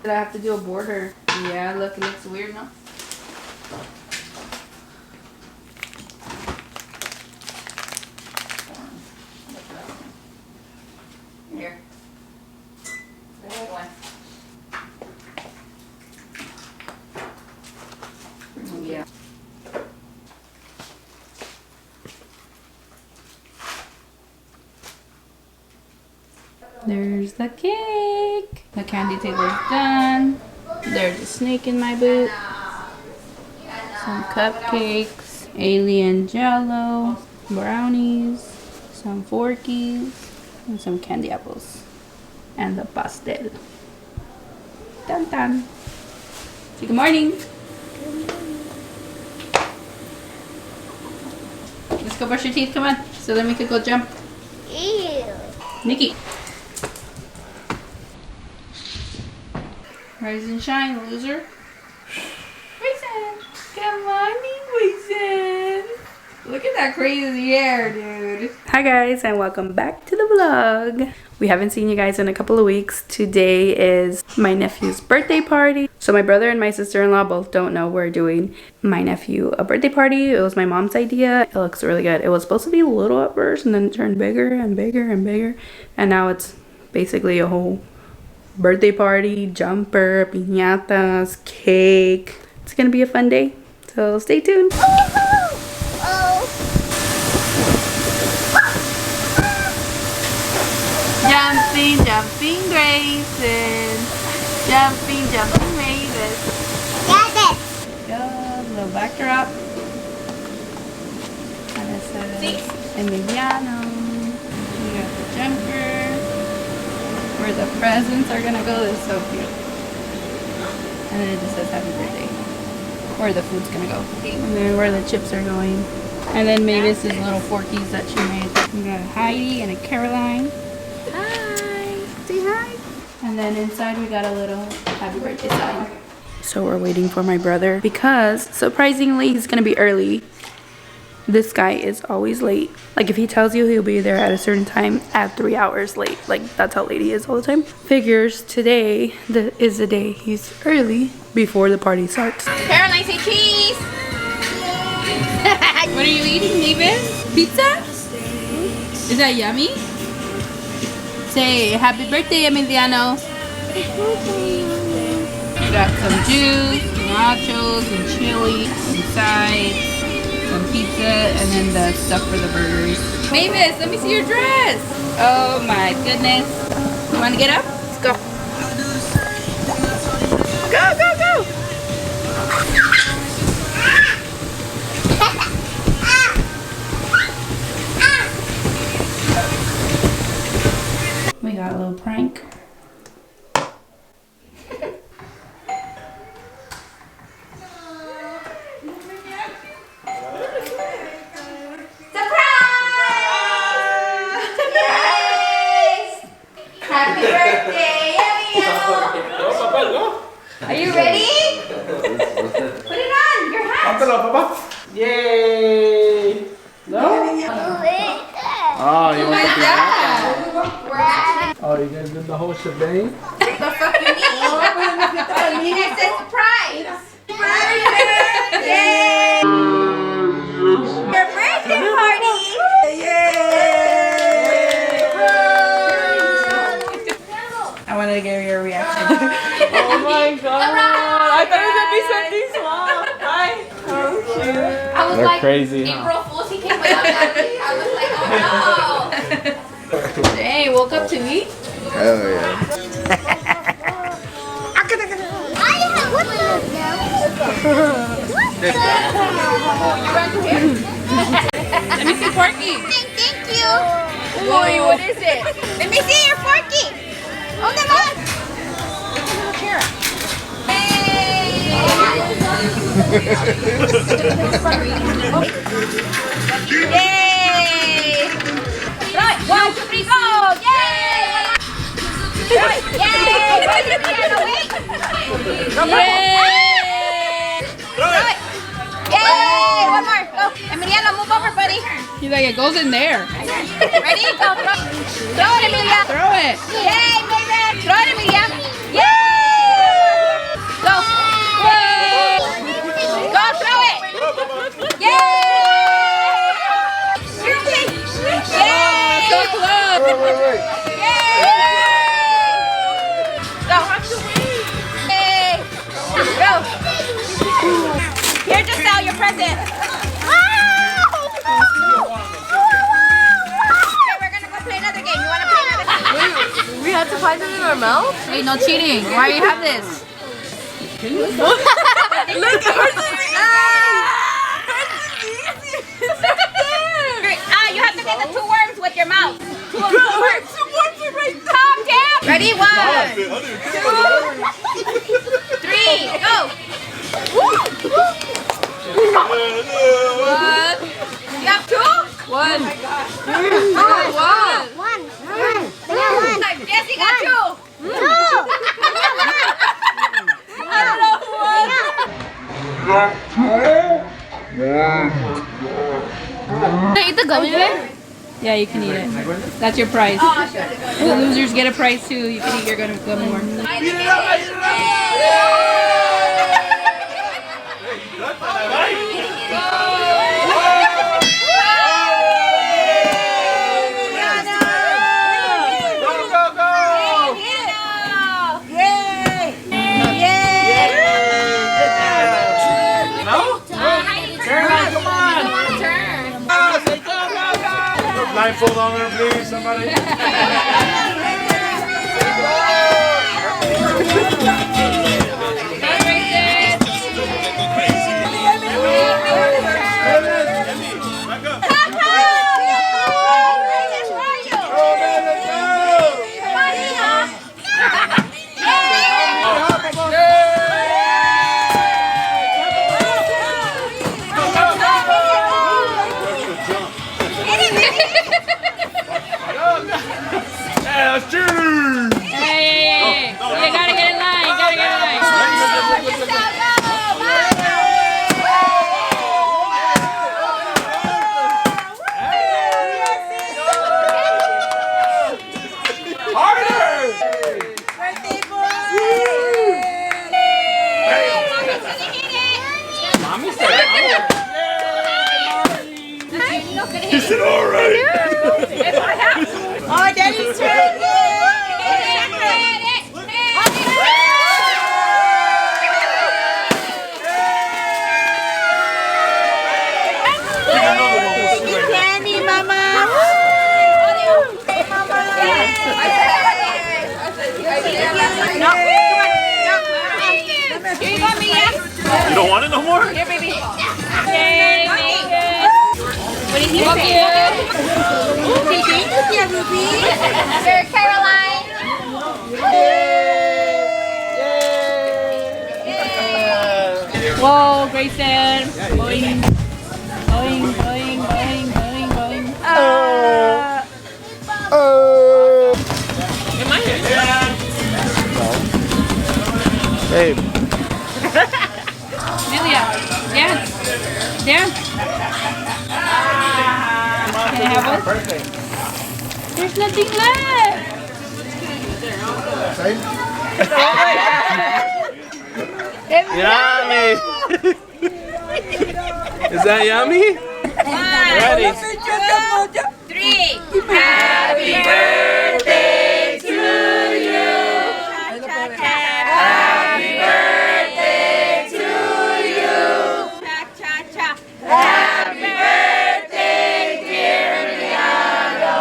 Did I have to do a border? Yeah, look, it looks weird now. Here. The red one. Yeah. There's the cake. The candy table's done. There's a snake in my boot. Some cupcakes, alien jello, brownies, some forkies, and some candy apples. And the pastel. Dun dun. Say good morning. Let's go brush your teeth, come on. So then we could go jump. Ew. Nikki. Rise and shine, loser. Wizard. Good morning, Wizard. Look at that crazy hair, dude. Hi guys, and welcome back to the vlog. We haven't seen you guys in a couple of weeks. Today is my nephew's birthday party. So my brother and my sister-in-law both don't know we're doing my nephew a birthday party. It was my mom's idea. It looks really good. It was supposed to be little at first, and then it turned bigger and bigger and bigger. And now it's basically a whole birthday party, jumper, piñatas, cake. It's gonna be a fun day, so stay tuned. Jumping, jumping Grayson. Jumping, jumping Mavis. Got it. Go, little backdrop. And it says Emiliano. We got the jumper. Where the presents are gonna go is so cute. And then it just says happy birthday. Where the food's gonna go. And then where the chips are going. And then Mavis's little forkies that she made. We got a Heidi and a Caroline. Hi! Say hi! And then inside we got a little happy birthday sign. So we're waiting for my brother because surprisingly he's gonna be early. This guy is always late. Like if he tells you he'll be there at a certain time, at 3 hours late. Like that's how late he is all the time. Figures today is the day he's early before the party starts. Caroline, say cheese! What are you eating, Mavis? Pizza? Is that yummy? Say happy birthday, Emiliano. We got some juice, nachos, and chili inside. Some pizza, and then the stuff for the burgers. Mavis, let me see your dress. Oh my goodness. You want to get up? Let's go. Go, go, go. We got a little prank. Are you ready? Put it on, your hat. Yay! No? Oh, you want to do that? Oh, you guys did the whole shebang? What the fuck you mean? I said surprise. Happy birthday! Your birthday party! Yay! I wanted to get your reaction. Oh my god! I thought it was gonna be something small. Hi. Oh cute. I was They're like, crazy, huh? April Fool's, he came without that. I was like, oh no. Dang, woke up to eat? Hell yeah. I have one of those You ran to here? Let me see Porky. Thank you. Whoa, what is it? Let me see your forky. Hold them up. Yay! Right, 1, 2, 3, go! Yay! Right, yay! Wait, Yay! Throw it. Yay! One more. Go. Emiliano, move over, buddy. He's like, it goes in there. Ready? Go. Throw it, Emilia. Throw it. Yay, baby. Throw it, Emilia. Yay! Go. Yay! Go, throw it. Yay! Yay! So close. Wait. Yay! Go. Yay! Go. Here, just sell your present. Okay, we're gonna go play another game. You wanna play another game? We had to find it in our mouth? Wait, no cheating. Why do you have this? Look, You have to get the 2 worms with your mouth. 2 worms. 2 worms are right there. Calm down. Ready? 1, 2, 3, go. What? You have 2? One. One. Jesse got 2. Can I eat the gummy bear? Yeah, you can eat it. That's your prize. The losers get a prize too. You can eat your gummy worm. Blindfold on her, please, somebody. Hey. You gotta get in line. You gotta get in line. He said, all right. Oh, Daddy's turn. Candy, Mama. Here you go, Mia. You don't want it no more? Here, baby. Yay, make it. What do you think? Thank you, Ruby. Here, Caroline. Whoa, Grayson. Going. Babe. Amelia, dance. Dance. Can I have one? There's nothing left. Yummy. Is that yummy? Ready? 3. Happy birthday to you. Happy birthday to you. Cha-cha-cha. Happy birthday, dear Emiliano.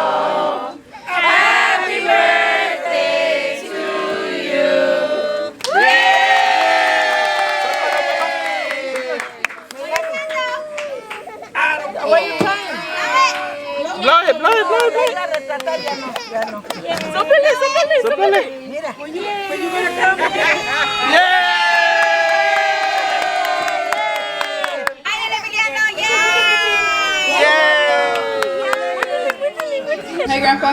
Happy birthday to you. Blow it, blow it, blow it, blow it. Sóplale, sóplale, sóplale. Hey, Grandpa.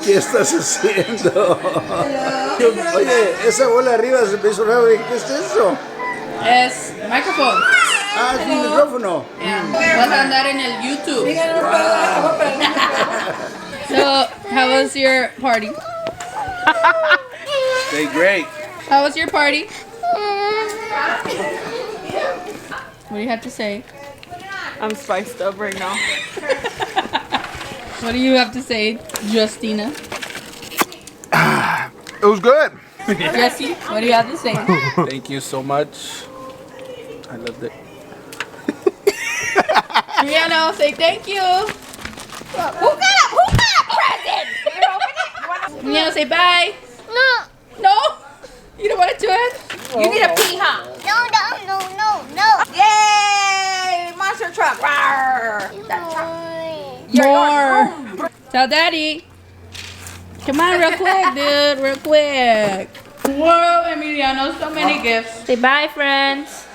¿Qué estás haciendo? Oye, esa bola arriba se me hizo raro. ¿Qué es eso? Es microphone. Ah, es un micrófono. Vas a andar en el YouTube. So, how was your party? Stay great. How was your party? What do you have to say? I'm spiced up right now. What do you have to say, Justina? It was good. Jesse, what do you have to say? Thank you so much. I loved it. Emiliano, say thank you. Who got a present? You're opening it? Emiliano, say bye. No. No? You don't want it to end? You need a pee, huh? No. Yay! Monster truck. Rawr. That truck. More. Tell daddy. Come on real quick, dude. Real quick. Whoa, Emiliano, so many gifts. Say bye, friends.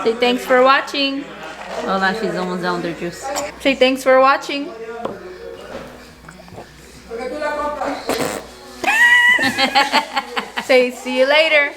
Say thanks for watching. Oh, now she's almost down with her juice. Say thanks for watching. Say see you later.